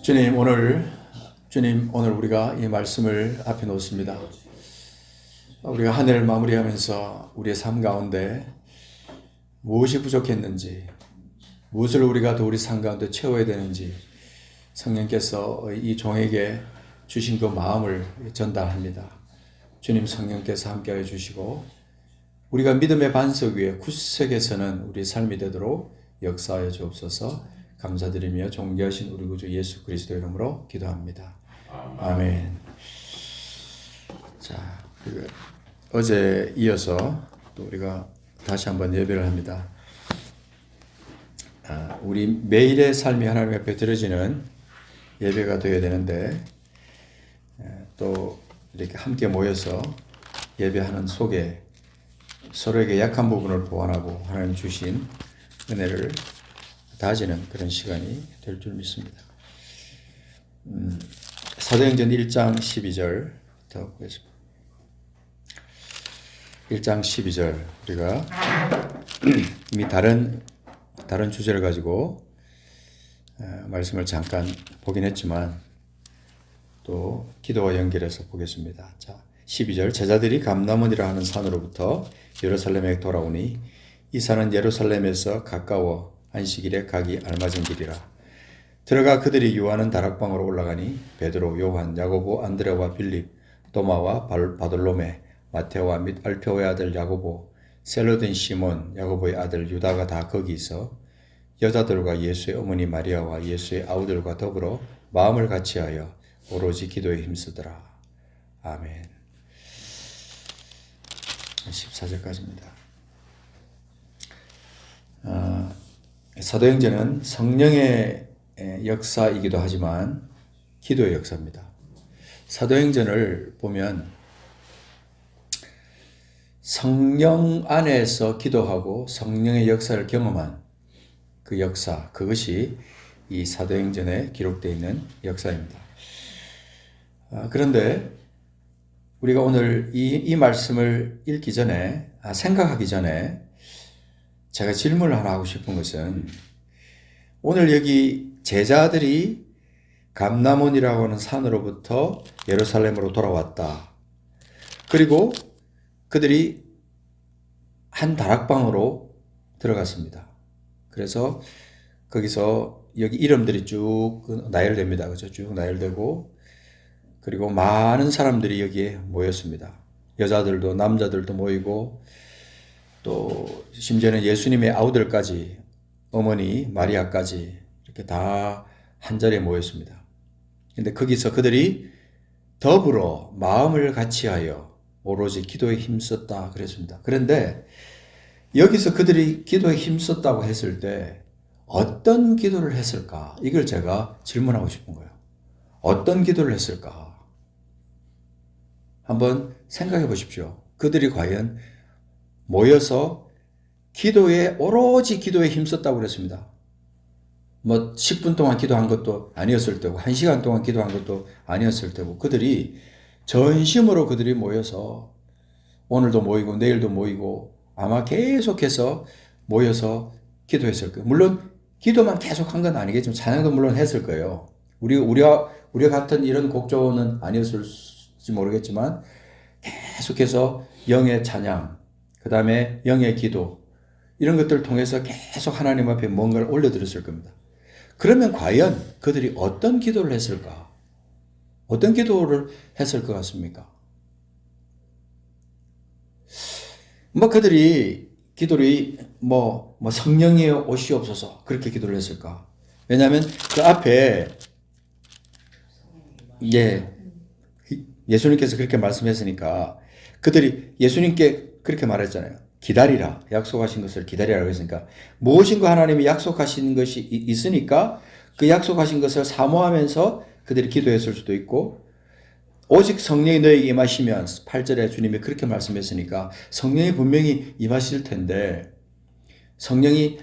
주님 오늘 우리가 이 말씀을 앞에 놓습니다. 우리가 한 해를 마무리하면서 우리의 삶 가운데 무엇이 부족했는지, 무엇을 우리가 더 우리 삶 가운데 채워야 되는지 성령께서 이 종에게 주신 그 마음을 전달합니다. 주님 성령께서 함께하여 주시고 우리가 믿음의 반석 위에 굳세게 서는 우리 삶이 되도록 역사하여 주옵소서. 감사드리며 존귀하신 우리 구주 예수 그리스도 이름으로 기도합니다. 아멘. 자, 어제 이어서 또 우리가 다시 한번 예배를 합니다. 우리 매일의 삶이 하나님 앞에 드려지는 예배가 되어야 되는데 또 이렇게 함께 모여서 예배하는 속에 서로에게 약한 부분을 보완하고 하나님 주신 은혜를 다지는 그런 시간이 될 줄 믿습니다. 사도행전 1장 12절부터 보겠습니다. 1장 12절 우리가 이미 다른 주제를 가지고 말씀을 잠깐 보긴 했지만 또 기도와 연결해서 보겠습니다. 자, 12절 제자들이 감람원이라 하는 산으로부터 예루살렘에 돌아오니 이 산은 예루살렘에서 가까워 안식일에 가기 알맞은 길이라. 들어가 그들이 유하는 다락방으로 올라가니 베드로, 요한, 야고보, 안드레와 빌립, 도마와 바돌로메, 마테오와 및 알페오의 아들 야고보, 셀로딘 시몬, 야고보의 아들 유다가 다 거기 있어 여자들과 예수의 어머니 마리아와 예수의 아우들과 더불어 마음을 같이하여 오로지 기도에 힘쓰더라. 아멘. 14절까지입니다. 사도행전은 성령의 역사이기도 하지만 기도의 역사입니다. 사도행전을 보면 성령 안에서 기도하고 성령의 역사를 경험한 그 역사, 그것이 이 사도행전에 기록되어 있는 역사입니다. 그런데 우리가 오늘 이 말씀을 읽기 전에, 생각하기 전에 제가 질문을 하나 하고 싶은 것은 오늘 여기 제자들이 감람원이라고 하는 산으로부터 예루살렘으로 돌아왔다. 그리고 그들이 한 다락방으로 들어갔습니다. 그래서 거기서 여기 이름들이 쭉 나열됩니다. 그죠? 쭉 나열되고 그리고 많은 사람들이 여기에 모였습니다. 여자들도 남자들도 모이고 또 심지어는 예수님의 아우들까지 어머니 마리아까지 이렇게 다 한자리에 모였습니다. 근데 거기서 그들이 더불어 마음을 같이하여 오로지 기도에 힘썼다 그랬습니다. 그런데 여기서 그들이 기도에 힘썼다고 했을 때 어떤 기도를 했을까? 이걸 제가 질문하고 싶은 거예요. 어떤 기도를 했을까? 한번 생각해 보십시오. 그들이 과연 모여서 오로지 기도에 힘썼다고 그랬습니다. 10분 동안 기도한 것도 아니었을 테고 1시간 동안 기도한 것도 아니었을 테고 그들이 전심으로 그들이 모여서 오늘도 모이고 내일도 모이고 아마 계속해서 모여서 기도했을 거예요. 물론 기도만 계속 한 건 아니겠지만 찬양도 물론 했을 거예요. 우리가 같은 이런 곡조는 아니었을지 모르겠지만 계속해서 영의 찬양, 그 다음에 영의 기도 이런 것들을 통해서 계속 하나님 앞에 뭔가를 올려드렸을 겁니다. 그러면 과연 그들이 어떤 기도를 했을까? 어떤 기도를 했을 것 같습니까? 그들이 기도를 성령이 오시옵소서 그렇게 기도를 했을까? 왜냐하면 그 앞에 예수님께서 그렇게 말씀했으니까 그들이 예수님께 그렇게 말했잖아요. 기다리라. 약속하신 것을 기다리라고 했으니까 무엇인가 하나님이 약속하신 것이 있으니까 그 약속하신 것을 사모하면서 그들이 기도했을 수도 있고 오직 성령이 너에게 임하시면 8절에 주님이 그렇게 말씀했으니까 성령이 분명히 임하실 텐데 성령이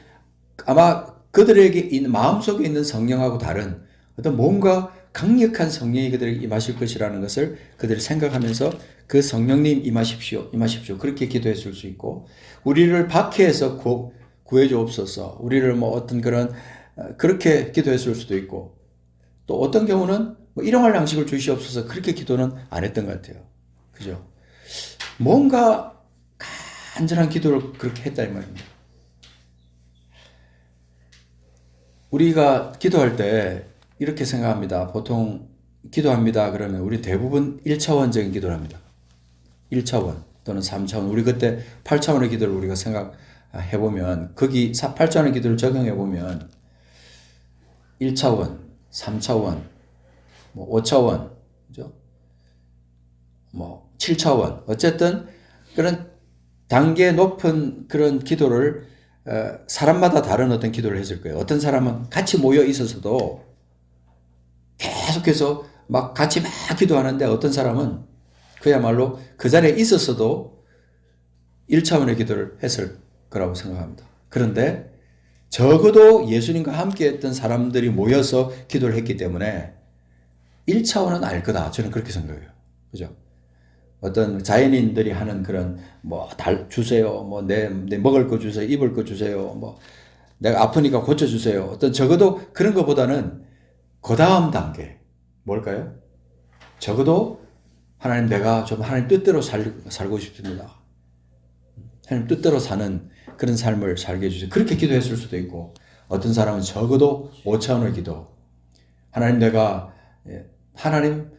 아마 그들에게 마음속에 있는 성령하고 다른 어떤 뭔가 강력한 성령이 그들에게 임하실 것이라는 것을 그들이 생각하면서 그 성령님 임하십시오. 그렇게 기도했을 수 있고 우리를 박해해서 구해 주옵소서. 우리를 어떤 그런 그렇게 기도했을 수도 있고 또 어떤 경우는 뭐 일용할 양식을 주시옵소서 그렇게 기도는 안 했던 것 같아요. 그죠? 뭔가 간절한 기도를 그렇게 했다 이 말입니다. 우리가 기도할 때 이렇게 생각합니다. 보통 기도합니다 그러면 우리 대부분 1차원적인 기도를 합니다. 1차원 또는 3차원. 우리 그때 8차원의 기도를 우리가 생각해보면 거기 8차원의 기도를 적용해보면 1차원, 3차원, 뭐 5차원, 그죠? 뭐 7차원. 어쨌든 그런 단계 높은 그런 기도를 사람마다 다른 어떤 기도를 했을 거예요. 어떤 사람은 같이 모여 있어서도 계속해서 막 같이 막 기도하는데 어떤 사람은 그야말로 그 자리에 있었어도 1차원의 기도를 했을 거라고 생각합니다. 그런데 적어도 예수님과 함께 했던 사람들이 모여서 기도를 했기 때문에 1차원은 알 거다. 저는 그렇게 생각해요. 그죠? 어떤 자연인들이 하는 그런 뭐 달 주세요. 뭐 내 먹을 거 주세요. 입을 거 주세요. 뭐 내가 아프니까 고쳐 주세요. 어떤 적어도 그런 것보다는 그 다음 단계 뭘까요? 적어도 하나님 내가 좀 하나님 뜻대로 살고 싶습니다. 하나님 뜻대로 사는 그런 삶을 살게 해주세요. 그렇게 기도했을 수도 있고 어떤 사람은 적어도 5차원의 기도. 하나님 내가 하나님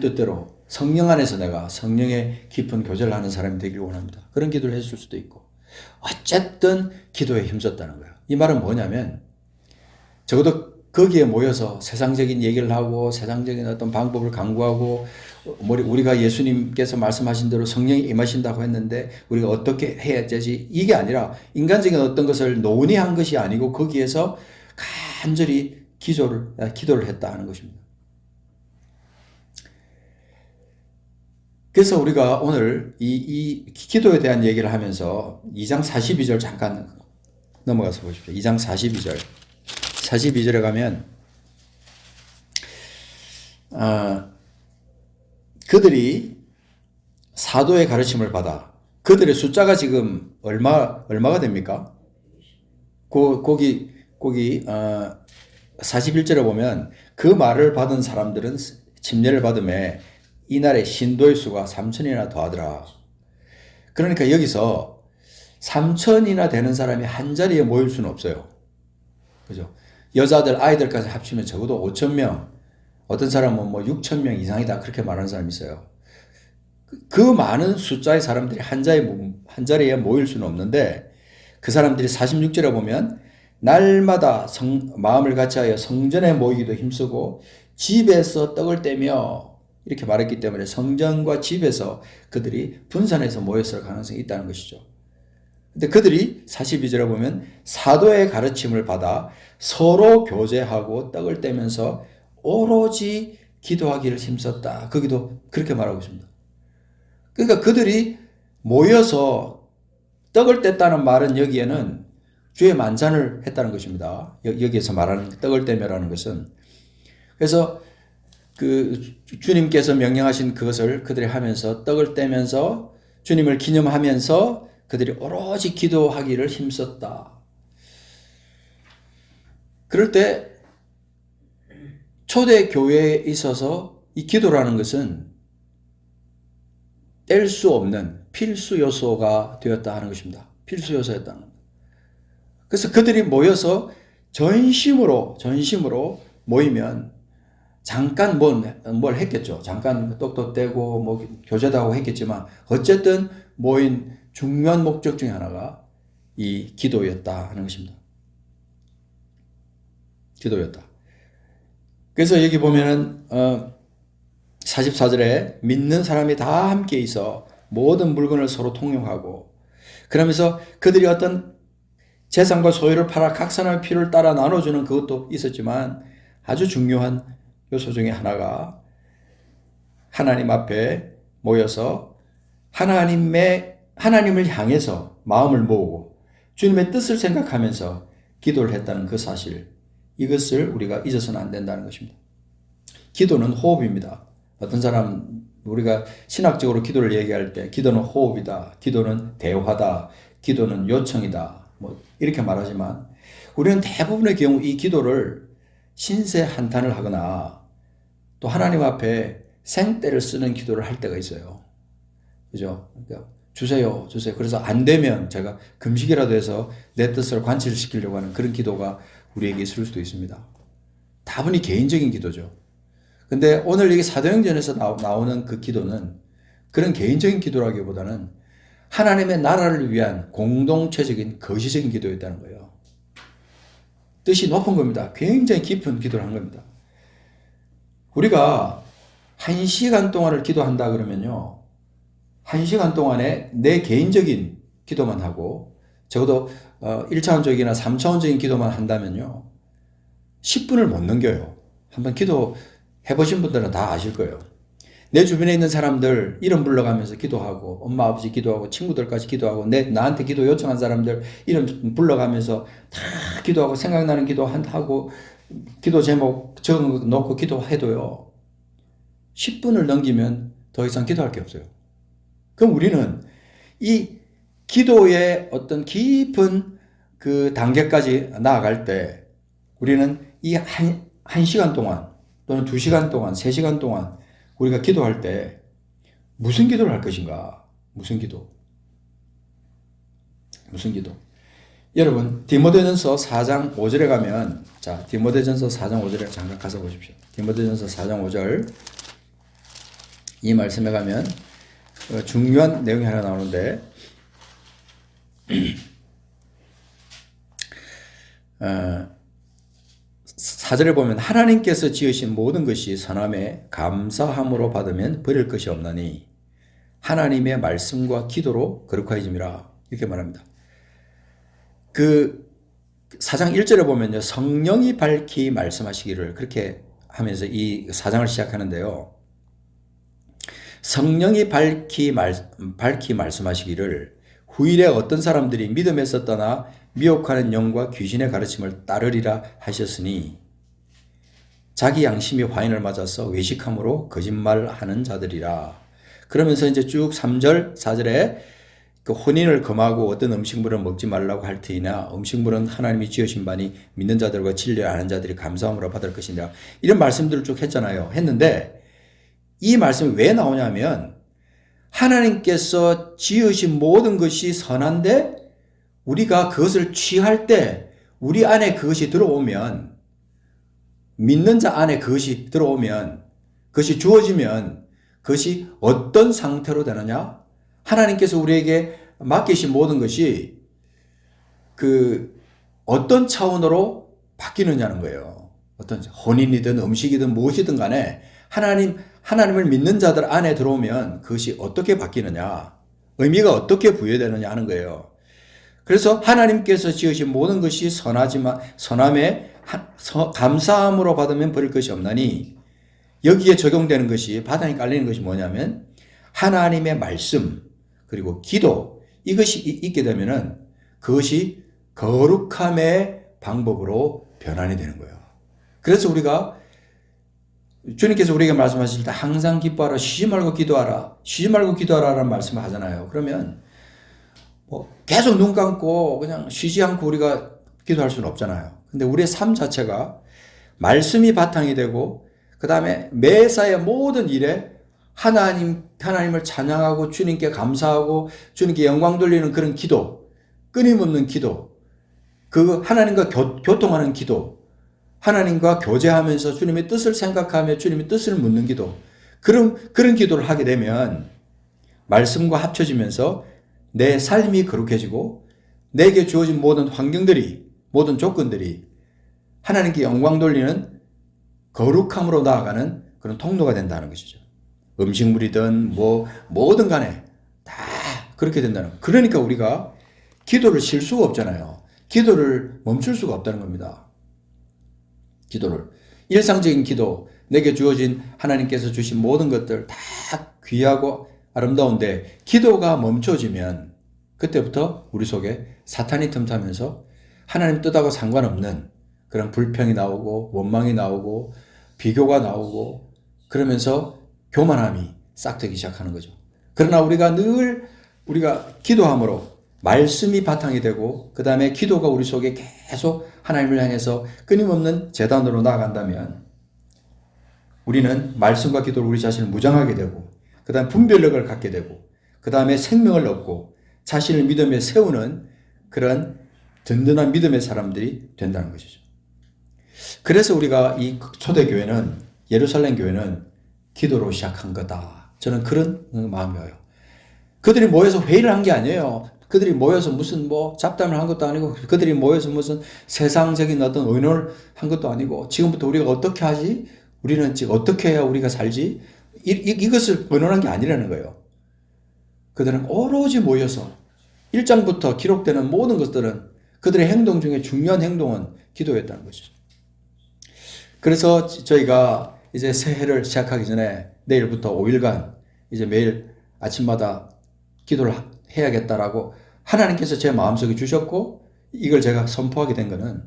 뜻대로 성령 안에서 내가 성령의 깊은 교제를 하는 사람이 되길 원합니다. 그런 기도를 했을 수도 있고 어쨌든 기도에 힘썼다는 거예요. 이 말은 뭐냐면 적어도 거기에 모여서 세상적인 얘기를 하고 세상적인 어떤 방법을 강구하고 우리가 예수님께서 말씀하신 대로 성령이 임하신다고 했는데 우리가 어떻게 해야 되지? 이게 아니라 인간적인 어떤 것을 논의한 것이 아니고 거기에서 간절히 기도를 했다 하는 것입니다. 그래서 우리가 오늘 이 기도에 대한 얘기를 하면서 2장 42절 잠깐 넘어가서 보십시오. 2장 42절. 42절에 가면 그들이 사도의 가르침을 받아 그들의 숫자가 지금 얼마가 됩니까? 거기 41절에 보면 그 말을 받은 사람들은 침례를 받음에 이날의 신도의 수가 3,000이나 더하더라. 그러니까 여기서 3,000이나 되는 사람이 한 자리에 모일 수는 없어요. 그죠? 여자들, 아이들까지 합치면 적어도 5,000명, 어떤 사람은 뭐 6,000명 이상이다. 그렇게 말하는 사람이 있어요. 그 많은 숫자의 사람들이 한 자리에 모일 수는 없는데 그 사람들이 46절에 보면 날마다 마음을 같이하여 성전에 모이기도 힘쓰고 집에서 떡을 떼며 이렇게 말했기 때문에 성전과 집에서 그들이 분산해서 모였을 가능성이 있다는 것이죠. 근데 그들이 42절에 보면 사도의 가르침을 받아 서로 교제하고 떡을 떼면서 오로지 기도하기를 힘썼다. 거기도 그렇게 말하고 있습니다. 그러니까 그들이 모여서 떡을 뗐다는 말은 여기에는 주의 만찬을 했다는 것입니다. 여기에서 말하는 떡을 떼며라는 것은. 그래서 그 주님께서 명령하신 그것을 그들이 하면서 떡을 떼면서 주님을 기념하면서 그들이 오로지 기도하기를 힘썼다. 그럴 때 초대 교회에 있어서 이 기도라는 것은 뗄 수 없는 필수 요소가 되었다 하는 것입니다. 필수 요소였다는 겁니다. 그래서 그들이 모여서 전심으로 모이면 잠깐 뭘 했겠죠. 잠깐 떡도 떼고 뭐 교제도 하고 했겠지만 어쨌든 모인 중요한 목적 중에 하나가 이 기도였다 하는 것입니다. 기도였다. 그래서 여기 보면은 44절에 믿는 사람이 다 함께 있어 모든 물건을 서로 통용하고 그러면서 그들이 어떤 재산과 소유를 팔아 각 사람의 필요를 따라 나눠주는 그것도 있었지만 아주 중요한 요소 중에 하나가 하나님 앞에 모여서 하나님을 향해서 마음을 모으고 주님의 뜻을 생각하면서 기도를 했다는 그 사실, 이것을 우리가 잊어서는 안 된다는 것입니다. 기도는 호흡입니다. 어떤 사람 우리가 신학적으로 기도를 얘기할 때 기도는 호흡이다, 기도는 대화다, 기도는 요청이다 뭐 이렇게 말하지만 우리는 대부분의 경우 이 기도를 신세 한탄을 하거나 또 하나님 앞에 생떼를 쓰는 기도를 할 때가 있어요. 그죠? 그러니까 주세요, 주세요. 그래서 안 되면 제가 금식이라도 해서 내 뜻을 관철시키려고 하는 그런 기도가 우리에게 있을 수도 있습니다. 다분히 개인적인 기도죠. 근데 오늘 여기 사도행전에서 나오는 그 기도는 그런 개인적인 기도라기보다는 하나님의 나라를 위한 공동체적인 거시적인 기도였다는 거예요. 뜻이 높은 겁니다. 굉장히 깊은 기도를 한 겁니다. 우리가 1시간 동안을 기도한다 그러면요. 1시간 동안에 내 개인적인 기도만 하고 적어도 1차원적이나 3차원적인 기도만 한다면요. 10분을 못 넘겨요. 한번 기도 해보신 분들은 다 아실 거예요. 내 주변에 있는 사람들 이름 불러가면서 기도하고 엄마 아버지 기도하고 친구들까지 기도하고 나한테 기도 요청한 사람들 이름 불러가면서 다 기도하고 생각나는 기도하고 기도 제목 적어놓고 기도해도요. 10분을 넘기면 더 이상 기도할 게 없어요. 그럼 우리는 이 기도의 어떤 깊은 그 단계까지 나아갈 때 우리는 이 한 시간 동안 또는 2시간 동안 3시간 동안 우리가 기도할 때 무슨 기도를 할 것인가? 무슨 기도? 여러분 디모데전서 4장 5절에 가면 자 디모데전서 4장 5절에 잠깐 가서 보십시오. 디모데전서 4장 5절 이 말씀에 가면 중요한 내용이 하나 나오는데 4절에 보면 하나님께서 지으신 모든 것이 선함에 감사함으로 받으면 버릴 것이 없나니 하나님의 말씀과 기도로 거룩하여짐이라 이렇게 말합니다. 그 4장 1절에 보면요. 성령이 밝히 말씀하시기를 그렇게 하면서 이 4장을 시작하는데요. 성령이 밝히 말씀하시기를 후일에 어떤 사람들이 믿음에서 떠나 미혹하는 영과 귀신의 가르침을 따르리라 하셨으니 자기 양심이 화인을 맞아서 외식함으로 거짓말하는 자들이라. 그러면서 이제 쭉 3절 4절에 그 혼인을 금하고 어떤 음식물을 먹지 말라고 할 테이나 음식물은 하나님이 지으신 바니 믿는 자들과 진리하는 자들이 감사함으로 받을 것이니라. 이런 말씀들을 쭉 했잖아요. 했는데 이 말씀이 왜 나오냐면 하나님께서 지으신 모든 것이 선한데 우리가 그것을 취할 때 우리 안에 그것이 들어오면 믿는 자 안에 그것이 들어오면 그것이 주어지면 그것이 어떤 상태로 되느냐? 하나님께서 우리에게 맡기신 모든 것이 그 어떤 차원으로 바뀌느냐는 거예요. 어떤 혼인이든 음식이든 무엇이든 간에 하나님을 믿는 자들 안에 들어오면 그것이 어떻게 바뀌느냐, 의미가 어떻게 부여되느냐 하는 거예요. 그래서 하나님께서 지으신 모든 것이 선하지만 선함에 감사함으로 받으면 버릴 것이 없나니 여기에 적용되는 것이 바닥에 깔리는 것이 뭐냐면 하나님의 말씀 그리고 기도 이것이 있게 되면은 그것이 거룩함의 방법으로 변환이 되는 거예요. 그래서 우리가 주님께서 우리에게 말씀하실 때 항상 기뻐하라, 쉬지 말고 기도하라, 쉬지 말고 기도하라라는 말씀을 하잖아요. 그러면 뭐 계속 눈 감고 그냥 쉬지 않고 우리가 기도할 수는 없잖아요. 근데 우리의 삶 자체가 말씀이 바탕이 되고 그 다음에 매사의 모든 일에 하나님을 찬양하고 주님께 감사하고 주님께 영광 돌리는 그런 기도, 끊임없는 기도, 그 하나님과 교통하는 기도, 하나님과 교제하면서 주님의 뜻을 생각하며 주님의 뜻을 묻는 기도, 그런 기도를 하게 되면 말씀과 합쳐지면서 내 삶이 거룩해지고 내게 주어진 모든 환경들이, 모든 조건들이 하나님께 영광 돌리는 거룩함으로 나아가는 그런 통로가 된다는 것이죠. 음식물이든 뭐든 간에 다 그렇게 된다는 거예요. 그러니까 우리가 기도를 쉴 수가 없잖아요. 기도를 멈출 수가 없다는 겁니다. 기도를. 일상적인 기도, 내게 주어진 하나님께서 주신 모든 것들 다 귀하고 아름다운데 기도가 멈춰지면 그때부터 우리 속에 사탄이 틈타면서 하나님 뜻하고 상관없는 그런 불평이 나오고 원망이 나오고 비교가 나오고 그러면서 교만함이 싹트기 시작하는 거죠. 그러나 우리가 기도함으로 말씀이 바탕이 되고 그 다음에 기도가 우리 속에 계속 하나님을 향해서 끊임없는 제단으로 나아간다면 우리는 말씀과 기도로 우리 자신을 무장하게 되고 그 다음 분별력을 갖게 되고 그 다음에 생명을 얻고 자신을 믿음에 세우는 그런 든든한 믿음의 사람들이 된다는 것이죠. 그래서 우리가 이 초대교회는 예루살렘 교회는 기도로 시작한 거다. 저는 그런 마음이에요. 그들이 모여서 회의를 한 게 아니에요. 그들이 모여서 무슨 잡담을 한 것도 아니고 그들이 모여서 무슨 세상적인 어떤 의논을 한 것도 아니고 지금부터 우리가 어떻게 하지? 우리는 지금 어떻게 해야 우리가 살지? 이것을 의논한 게 아니라는 거예요. 그들은 오로지 모여서 1장부터 기록되는 모든 것들은 그들의 행동 중에 중요한 행동은 기도였다는 것이죠. 그래서 저희가 이제 새해를 시작하기 전에 내일부터 5일간 이제 매일 아침마다 기도를 해야겠다라고 하나님께서 제 마음속에 주셨고 이걸 제가 선포하게 된 거는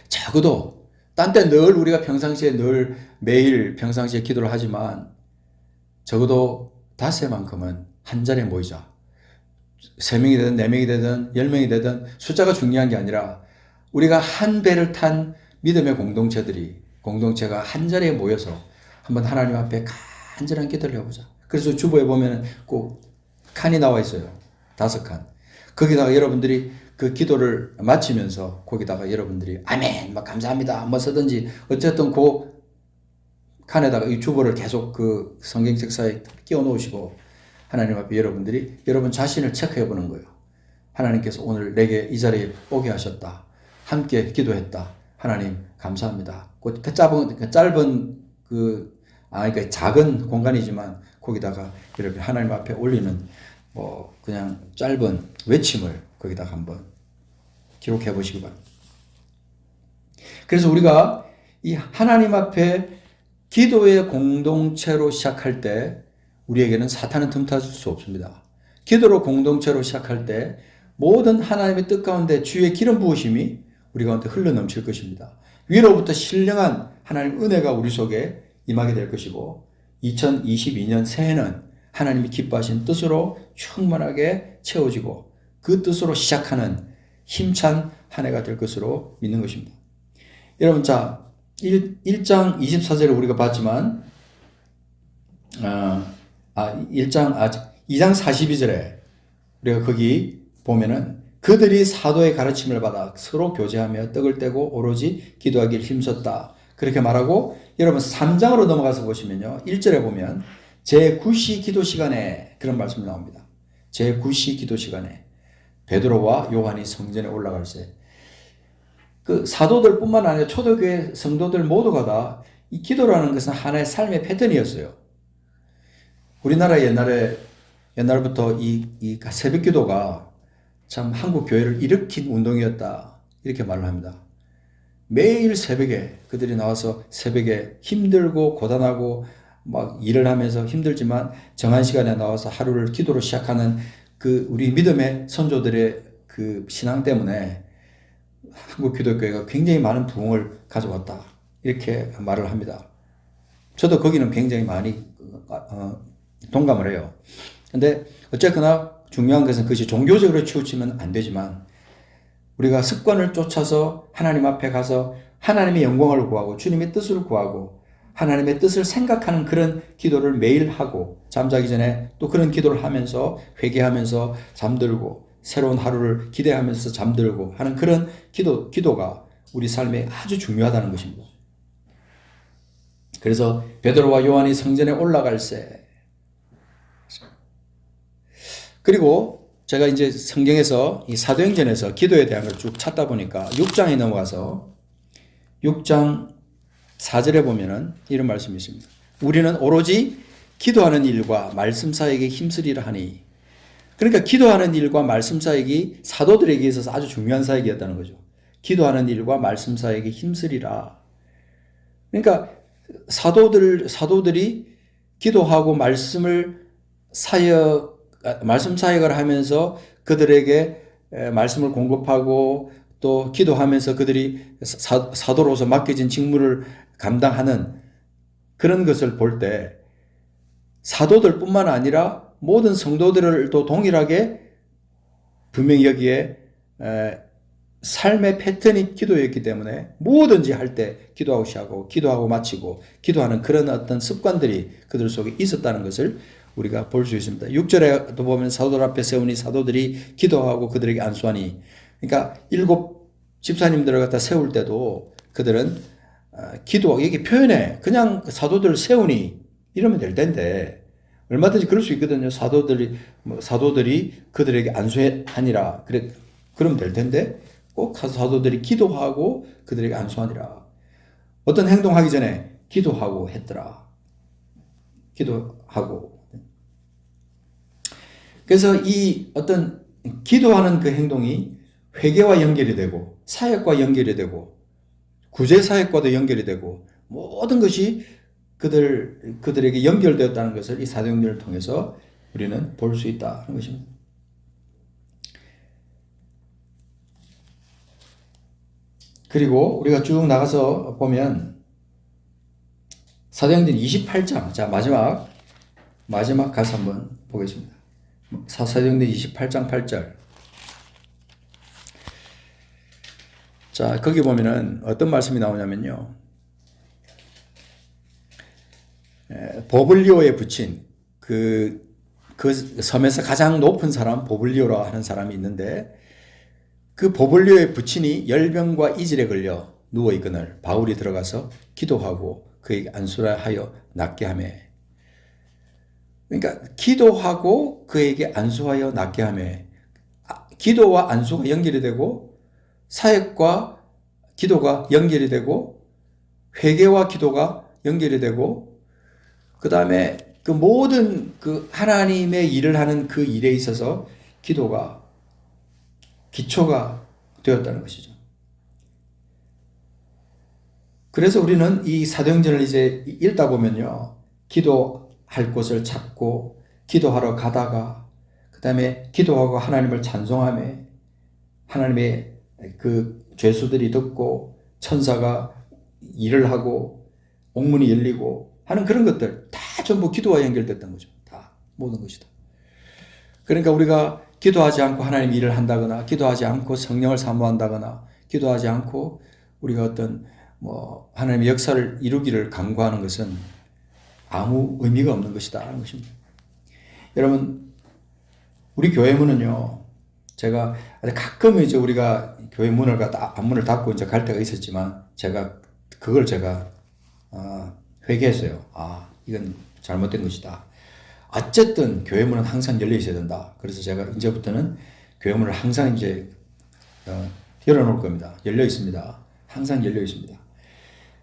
적어도 딴 때 늘 우리가 평상시에 늘 매일 평상시에 기도를 하지만 적어도 닷새만큼은 한 자리에 모이자. 3명이 되든 4명이 되든 10명이 되든 숫자가 중요한 게 아니라 우리가 한 배를 탄 믿음의 공동체가 한 자리에 모여서 한번 하나님 앞에 간절한 기도를 해보자. 그래서 주보에 보면 꼭 칸이 나와 있어요. 5칸. 거기다가 여러분들이 그 기도를 마치면서 거기다가 여러분들이 아멘, 막 감사합니다, 뭐 쓰든지 어쨌든 그 칸에다가 이 주보를 계속 그 성경 책사에 끼워 놓으시고 하나님 앞에 여러분 자신을 체크해 보는 거예요. 하나님께서 오늘 내게 이 자리에 오게 하셨다. 함께 기도했다. 하나님 감사합니다. 그 짧은 그러니까 작은 공간이지만 거기다가 여러분 하나님 앞에 올리는 그냥 짧은 외침을 거기다가 한번 기록해 보시기 바랍니다. 그래서 우리가 이 하나님 앞에 기도의 공동체로 시작할 때 우리에게는 사탄은 틈탈 수 없습니다. 기도로 공동체로 시작할 때 모든 하나님의 뜻 가운데 주의 기름 부으심이 우리 가운데 흘러 넘칠 것입니다. 위로부터 신령한 하나님 은혜가 우리 속에 임하게 될 것이고 2022년 새해는 하나님이 기뻐하신 뜻으로 충만하게 채워지고 그 뜻으로 시작하는 힘찬 한 해가 될 것으로 믿는 것입니다. 여러분, 자 1장 24절을 우리가 봤지만 2장 42절에 우리가 거기 보면은 그들이 사도의 가르침을 받아 서로 교제하며 떡을 떼고 오로지 기도하기를 힘썼다. 그렇게 말하고 여러분 3장으로 넘어가서 보시면요. 1절에 보면 제9시 기도 시간에 그런 말씀이 나옵니다. 제9시 기도 시간에 베드로와 요한이 성전에 올라갈 때 그 사도들뿐만 아니라 초대교회 성도들 모두가 다 이 기도라는 것은 하나의 삶의 패턴이었어요. 우리나라 옛날부터 이 새벽 기도가 참 한국 교회를 일으킨 운동이었다. 이렇게 말을 합니다. 매일 새벽에 그들이 나와서 새벽에 힘들고 고단하고 막 일을 하면서 힘들지만 정한 시간에 나와서 하루를 기도로 시작하는 그 우리 믿음의 선조들의 그 신앙 때문에 한국 기독교회가 굉장히 많은 부흥을 가져왔다. 이렇게 말을 합니다. 저도 거기는 굉장히 많이 동감을 해요. 근데 어쨌거나 중요한 것은 그것이 종교적으로 치우치면 안 되지만 우리가 습관을 쫓아서 하나님 앞에 가서 하나님의 영광을 구하고 주님의 뜻을 구하고 하나님의 뜻을 생각하는 그런 기도를 매일 하고 잠자기 전에 또 그런 기도를 하면서 회개하면서 잠들고 새로운 하루를 기대하면서 잠들고 하는 그런 기도가 우리 삶에 아주 중요하다는 것입니다. 그래서 베드로와 요한이 성전에 올라갈 때 그리고 제가 이제 성경에서 이 사도행전에서 기도에 대한 걸 쭉 찾다 보니까 6장에 넘어가서 6장 4절에 보면은 이런 말씀이 있습니다. 우리는 오로지 기도하는 일과 말씀 사역에 힘쓰리라 하니. 그러니까 기도하는 일과 말씀 사역이 사도들에게 있어서 아주 중요한 사역이었다는 거죠. 기도하는 일과 말씀 사역에 힘쓰리라. 그러니까 사도들이 기도하고 말씀 사역을 하면서 그들에게 말씀을 공급하고 또 기도하면서 그들이 사도로서 맡겨진 직무를 감당하는 그런 것을 볼 때 사도들뿐만 아니라 모든 성도들을 또 동일하게 분명히 여기에 삶의 패턴이 기도였기 때문에 뭐든지 할 때 기도하고 시작하고 기도하고 마치고 기도하는 그런 어떤 습관들이 그들 속에 있었다는 것을 우리가 볼 수 있습니다. 6절에도 보면 사도들 앞에 세우니 사도들이 기도하고 그들에게 안수하니, 그러니까 7 집사님들을 갖다 세울 때도 그들은 기도하고, 여기 표현에 그냥 사도들 세우니 이러면 될 텐데 얼마든지 그럴 수 있거든요. 사도들이 그들에게 안수하니라 그러면 될 텐데 꼭 사도들이 기도하고 그들에게 안수하니라. 어떤 행동하기 전에 기도하고 했더라. 기도하고. 그래서 이 어떤 기도하는 그 행동이 회개와 연결이 되고 사역과 연결이 되고 구제 사역과도 연결이 되고 모든 것이 그들에게 연결되었다는 것을 이 사도행전을 통해서 우리는 볼 수 있다는 것입니다. 그리고 우리가 쭉 나가서 보면 사도행전 28장, 자 마지막 가서 한번 보겠습니다. 사도행전 28장 8절. 자, 거기 보면은 어떤 말씀이 나오냐면요. 보블리오에 붙인 그 섬에서 가장 높은 사람, 보블리오라 하는 사람이 있는데, 그 보블리오의 부친이 열병과 이질에 걸려 누워 있거늘 바울이 들어가서 기도하고 그에게 안수하여 낫게 하며. 그러니까 기도하고 그에게 안수하여 낫게 하며, 기도와 안수가 연결이 되고 사역과 기도가 연결이 되고 회개와 기도가 연결이 되고, 그 다음에 그 모든 그 하나님의 일을 하는 그 일에 있어서 기도가 기초가 되었다는 것이죠. 그래서 우리는 이 사도행전을 이제 읽다 보면요, 기도할 곳을 찾고 기도하러 가다가 그 다음에 기도하고 하나님을 찬송하며 하나님의 그 죄수들이 듣고 천사가 일을 하고 옥문이 열리고 하는 그런 것들 다 전부 기도와 연결됐던 거죠. 다 모든 것이 다. 그러니까 우리가 기도하지 않고 하나님 일을 한다거나 기도하지 않고 성령을 사모한다거나 기도하지 않고 우리가 어떤 하나님의 역사를 이루기를 간구하는 것은 아무 의미가 없는 것이다 하는 것입니다. 여러분, 우리 교회 문은요, 제가 가끔 이제 우리가 교회 문을 앞문을 닫고 이제 갈 때가 있었지만 그걸 제가 회개했어요. 이건 잘못된 것이다. 어쨌든 교회 문은 항상 열려 있어야 된다. 그래서 제가 이제부터는 교회 문을 항상 이제 열어놓을 겁니다. 열려 있습니다. 항상 열려 있습니다.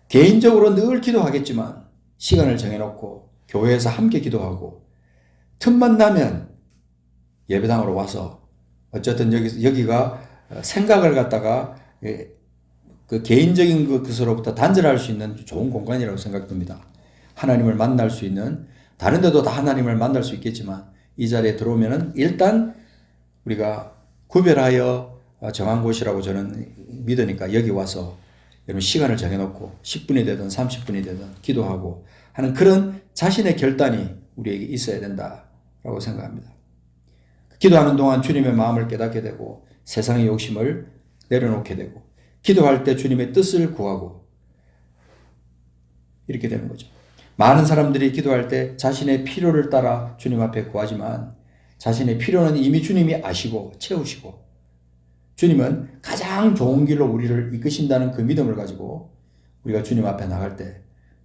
개인적으로 늘 기도하겠지만 시간을 정해놓고 교회에서 함께 기도하고 틈만 나면 예배당으로 와서 어쨌든 여기가 생각을 갖다가 그 개인적인 것으로부터 단절할 수 있는 좋은 공간이라고 생각됩니다. 하나님을 만날 수 있는, 다른 데도 다 하나님을 만날 수 있겠지만 이 자리에 들어오면은 일단 우리가 구별하여 정한 곳이라고 저는 믿으니까 여기 와서 여러분 시간을 정해놓고 10분이 되든 30분이 되든 기도하고 하는 그런 자신의 결단이 우리에게 있어야 된다라고 생각합니다. 기도하는 동안 주님의 마음을 깨닫게 되고 세상의 욕심을 내려놓게 되고 기도할 때 주님의 뜻을 구하고 이렇게 되는 거죠. 많은 사람들이 기도할 때 자신의 필요를 따라 주님 앞에 구하지만 자신의 필요는 이미 주님이 아시고 채우시고 주님은 가장 좋은 길로 우리를 이끄신다는 그 믿음을 가지고 우리가 주님 앞에 나갈 때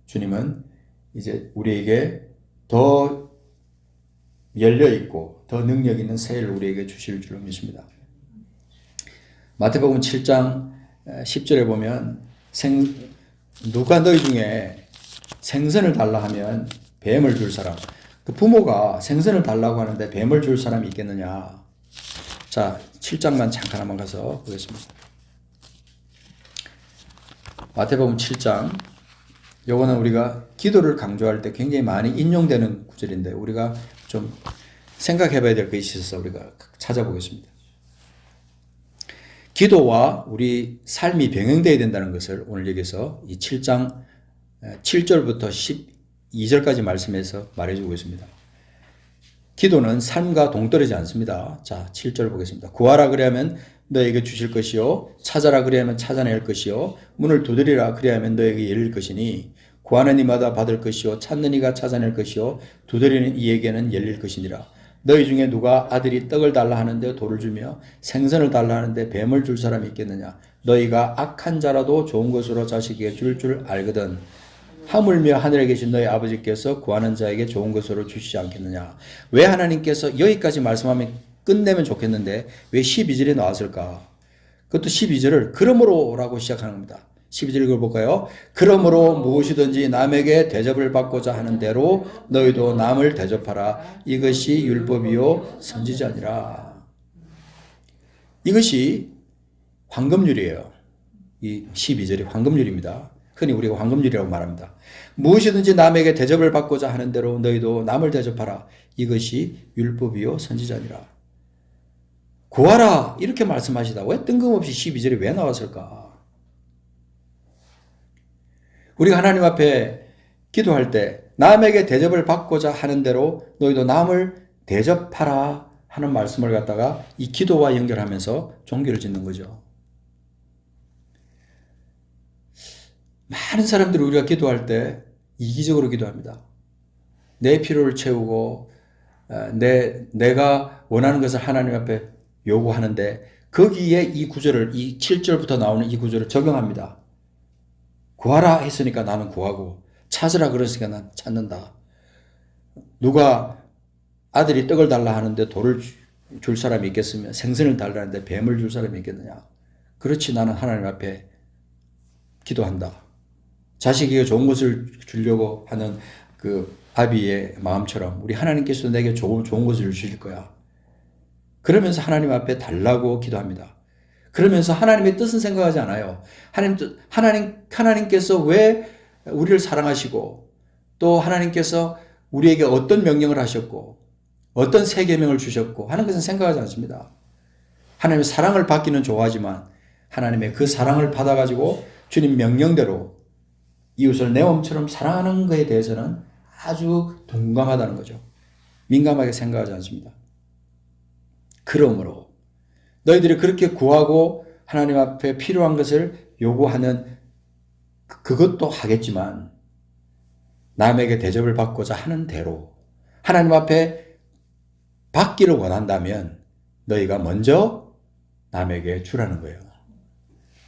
주님은 이제 우리에게 더 열려있고 더 능력 있는 새해를 우리에게 주실 줄로 믿습니다. 마태복음 7장 10절에 보면 누가 너희 중에 생선을 달라 하면 뱀을 줄 사람, 그 부모가 생선을 달라고 하는데 뱀을 줄 사람이 있겠느냐. 자, 7장만 잠깐 한번 가서 보겠습니다. 마태복음 7장, 요거는 우리가 기도를 강조할 때 굉장히 많이 인용되는 구절인데 우리가 좀 생각해 봐야 될 것이 있어서 우리가 찾아보겠습니다. 기도와 우리 삶이 병행되어야 된다는 것을 오늘 여기서 이 7장 7절부터 12절까지 말씀해서 말해주고 있습니다. 기도는 삶과 동떨어지지 않습니다. 자, 7절 보겠습니다. 구하라 그리하면 너에게 주실 것이요 찾아라 그리하면 찾아낼 것이요 문을 두드리라 그리하면 너에게 열릴 것이니 구하는 이마다 받을 것이요 찾는 이가 찾아낼 것이요 두드리는 이에게는 열릴 것이니라. 너희 중에 누가 아들이 떡을 달라 하는데 돌을 주며 생선을 달라 하는데 뱀을 줄 사람이 있겠느냐. 너희가 악한 자라도 좋은 것으로 자식에게 줄 알거든. 하물며 하늘에 계신 너희 아버지께서 구하는 자에게 좋은 것으로 주시지 않겠느냐. 왜 하나님께서 여기까지 말씀하면 끝내면 좋겠는데 왜 12절에 나왔을까? 그것도 12절을 그러므로라고 시작하는 겁니다. 12절 읽어볼까요? 그러므로 무엇이든지 남에게 대접을 받고자 하는 대로 너희도 남을 대접하라. 이것이 율법이요 선지자니라. 이것이 황금률이에요. 이 12절이 황금률입니다. 흔히 우리가 황금률이라고 말합니다. 무엇이든지 남에게 대접을 받고자 하는 대로 너희도 남을 대접하라. 이것이 율법이요 선지자니라. 구하라 이렇게 말씀하시다. 왜 뜬금없이 12절이 왜 나왔을까? 우리가 하나님 앞에 기도할 때 남에게 대접을 받고자 하는 대로 너희도 남을 대접하라 하는 말씀을 갖다가 이 기도와 연결하면서 종교를 짓는 거죠. 많은 사람들이 우리가 기도할 때 이기적으로 기도합니다. 내 필요를 채우고 내가 원하는 것을 하나님 앞에 요구하는데 거기에 이 구절을 이 7절부터 나오는 이 구절을 적용합니다. 구하라 했으니까 나는 구하고 찾으라 그랬으니까 난 찾는다. 누가 아들이 떡을 달라 하는데 돌을 줄 사람이 있겠으며 생선을 달라 하는데 뱀을 줄 사람이 있겠느냐. 그렇지 나는 하나님 앞에 기도한다. 자식에게 좋은 것을 주려고 하는 그 아비의 마음처럼 우리 하나님께서도 내게 좋은 것을 주실 거야. 그러면서 하나님 앞에 달라고 기도합니다. 그러면서 하나님의 뜻은 생각하지 않아요. 하나님께서 왜 우리를 사랑하시고 또 하나님께서 우리에게 어떤 명령을 하셨고 어떤 새 계명을 주셨고 하는 것은 생각하지 않습니다. 하나님의 사랑을 받기는 좋아하지만 하나님의 그 사랑을 받아가지고 주님 명령대로 이웃을 내 몸처럼 사랑하는 것에 대해서는 아주 동감하다는 거죠. 민감하게 생각하지 않습니다. 그러므로 너희들이 그렇게 구하고 하나님 앞에 필요한 것을 요구하는 그것도 하겠지만 남에게 대접을 받고자 하는 대로 하나님 앞에 받기를 원한다면 너희가 먼저 남에게 주라는 거예요.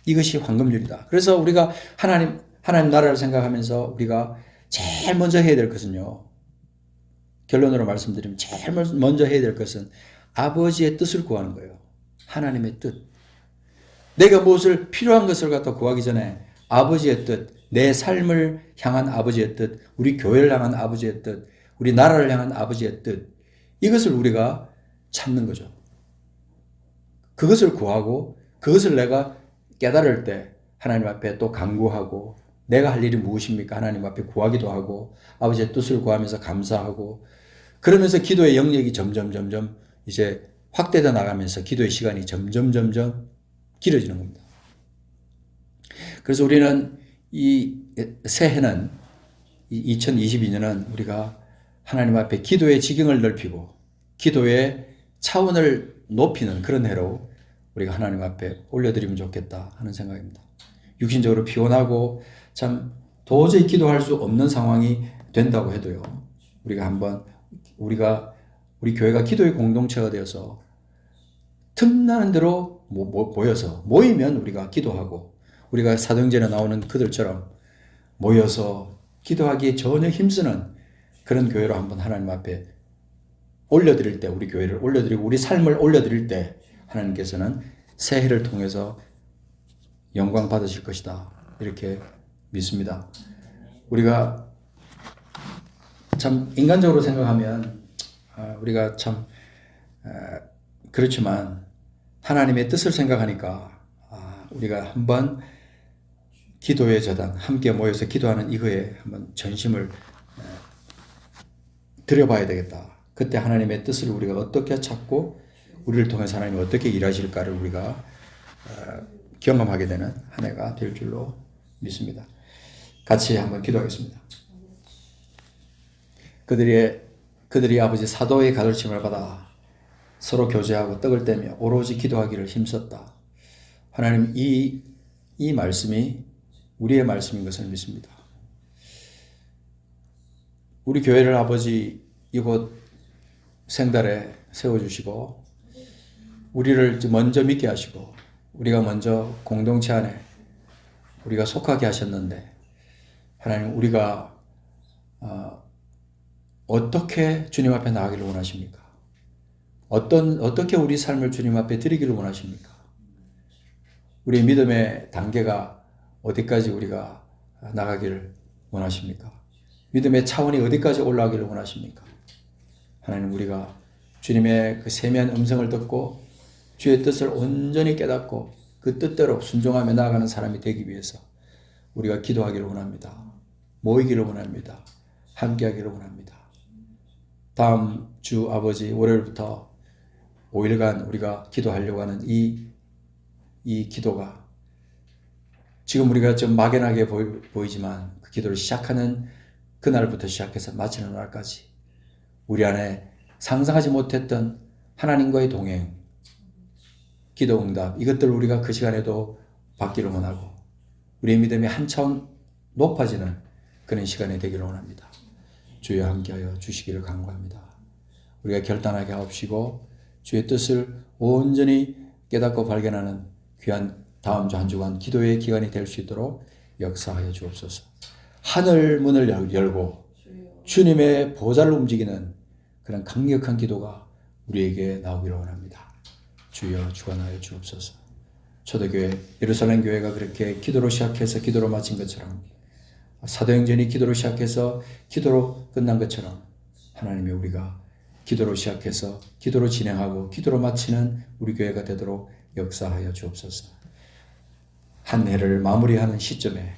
이것이 황금률이다. 그래서 우리가 하나님 나라를 생각하면서 우리가 제일 먼저 해야 될 것은요. 결론으로 말씀드리면 제일 먼저 해야 될 것은 아버지의 뜻을 구하는 거예요. 하나님의 뜻. 내가 무엇을 필요한 것을 갖다 구하기 전에 아버지의 뜻, 내 삶을 향한 아버지의 뜻, 우리 교회를 향한 아버지의 뜻, 우리 나라를 향한 아버지의 뜻, 이것을 우리가 찾는 거죠. 그것을 구하고 그것을 내가 깨달을 때 하나님 앞에 또 간구하고 내가 할 일이 무엇입니까? 하나님 앞에 구하기도 하고 아버지의 뜻을 구하면서 감사하고 그러면서 기도의 영역이 점점 이제 확대돼 나가면서 기도의 시간이 점점 길어지는 겁니다. 그래서 우리는 이 새해는 2022년은 우리가 하나님 앞에 기도의 지경을 넓히고 기도의 차원을 높이는 그런 해로 우리가 하나님 앞에 올려드리면 좋겠다 하는 생각입니다. 육신적으로 피곤하고 참 도저히 기도할 수 없는 상황이 된다고 해도요. 우리 교회가 기도의 공동체가 되어서 틈나는 대로 모여서 모이면 우리가 기도하고 우리가 사도행전에 나오는 그들처럼 모여서 기도하기에 전혀 힘쓰는 그런 교회로 한번 하나님 앞에 올려드릴 때 우리 교회를 올려드리고 우리 삶을 올려드릴 때 하나님께서는 새해를 통해서 영광 받으실 것이다. 이렇게 믿습니다. 우리가 참 인간적으로 생각하면 우리가 참 그렇지만 하나님의 뜻을 생각하니까 우리가 한번 기도의 저당 함께 모여서 기도하는 이거에 한번 전심을 들여봐야 되겠다. 그때 하나님의 뜻을 우리가 어떻게 찾고 우리를 통해서 하나님이 어떻게 일하실까를 우리가 경험하게 되는 한 해가 될 줄로 믿습니다. 같이 한번 기도하겠습니다. 그들이 아버지 사도의 가르침을 받아 서로 교제하고 떡을 떼며 오로지 기도하기를 힘썼다. 하나님, 이 말씀이 우리의 말씀인 것을 믿습니다. 우리 교회를 아버지 이곳 생달에 세워주시고 우리를 먼저 믿게 하시고 우리가 먼저 공동체 안에 우리가 속하게 하셨는데 하나님, 우리가 어떻게 주님 앞에 나가기를 원하십니까? 어떻게 우리 삶을 주님 앞에 드리기를 원하십니까? 우리의 믿음의 단계가 어디까지 우리가 나가기를 원하십니까? 믿음의 차원이 어디까지 올라가기를 원하십니까? 하나님, 우리가 주님의 그 세미한 음성을 듣고 주의 뜻을 온전히 깨닫고 그 뜻대로 순종하며 나아가는 사람이 되기 위해서 우리가 기도하기를 원합니다. 모이기를 원합니다. 함께하기를 원합니다. 다음 주 아버지 월요일부터 5일간 우리가 기도하려고 하는 이 기도가 지금 우리가 좀 막연하게 보이지만 그 기도를 시작하는 그날부터 시작해서 마치는 날까지 우리 안에 상상하지 못했던 하나님과의 동행, 기도 응답, 이것들을 우리가 그 시간에도 받기를 원하고 우리의 믿음이 한 차원 높아지는 그런 시간이 되기를 원합니다. 주여 함께하여 주시기를 간구합니다. 우리가 결단하게 하옵시고 주의 뜻을 온전히 깨닫고 발견하는 귀한 다음 주 한 주간 기도의 기간이 될 수 있도록 역사하여 주옵소서. 하늘 문을 열고 주님의 보좌를 움직이는 그런 강력한 기도가 우리에게 나오기를 원합니다. 주여 주관하여 주옵소서. 초대교회 예루살렘 교회가 그렇게 기도로 시작해서 기도로 마친 것처럼 사도행전이 기도로 시작해서 기도로 끝난 것처럼 하나님이 우리가 기도로 시작해서 기도로 진행하고 기도로 마치는 우리 교회가 되도록 역사하여 주옵소서. 한 해를 마무리하는 시점에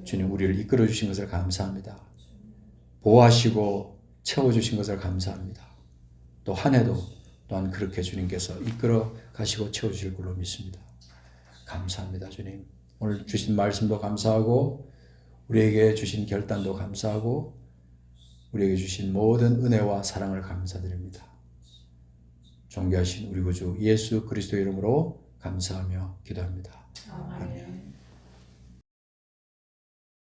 주님 우리를 이끌어 주신 것을 감사합니다. 보호하시고 채워주신 것을 감사합니다. 또 한 해도 또한 그렇게 주님께서 이끌어 가시고 채워주실 걸로 믿습니다. 감사합니다. 주님, 오늘 주신 말씀도 감사하고 우리에게 주신 결단도 감사하고 우리에게 주신 모든 은혜와 사랑을 감사드립니다. 존귀하신 우리 구주 예수 그리스도의 이름으로 감사하며 기도합니다. 아멘.